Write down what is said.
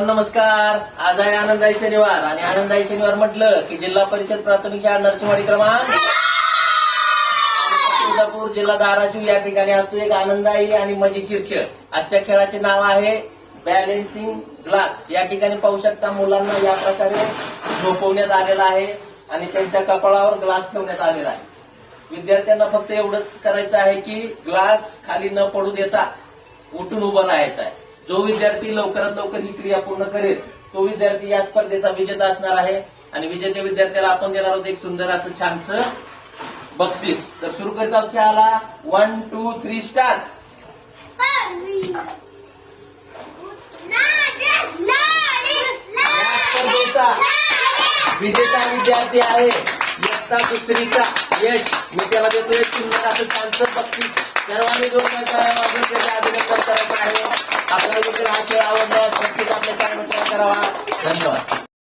नमस्कार. आज आहे आनंदाई शनिवार आणि आनंदाई शनिवार म्हटलं की जिल्हा परिषद प्राथमिक शाळा नरसिंहवाडी क्रमांक तुळजापूर जिल्हा धाराशिव या ठिकाणी असतो एक आनंदाई आणि मजेशीर खेळ. आजच्या खेळाचे नाव आहे बॅलेन्सिंग ग्लास. या ठिकाणी पाहू शकता मुलांना या प्रकारे झोपवण्यात आलेला आहे आणि त्यांच्या कपाळावर ग्लास ठेवण्यात आलेला आहे. विद्यार्थ्यांना फक्त एवढंच करायचं आहे की ग्लास खाली न पडू देता उठून उभं राहायचं आहे. जो विद्यार्थी लवकरात लवकर ही क्रिया पूर्ण करेल तो विद्यार्थी या स्पर्धेचा विजेता असणार आहे आणि विजेत्या विद्यार्थ्याला आपण देणार आहोत एक सुंदर असं छानसं बक्षीस. तर सुरू करत आहोत खेळाला. 1 2 3 स्टार्ट. विजेता विद्यार्थी आहे इयत्ता दुसरीचा यश. मी त्याला देतो एक सुंदर असं छानसं बक्षीस. सर्वांनी जो वाजवून त्याचे अभिनंदन करायचं आहे. आपल्याला जर हा खेळ आवडल्यास नक्कीच आपल्या चॅनल करावा. धन्यवाद.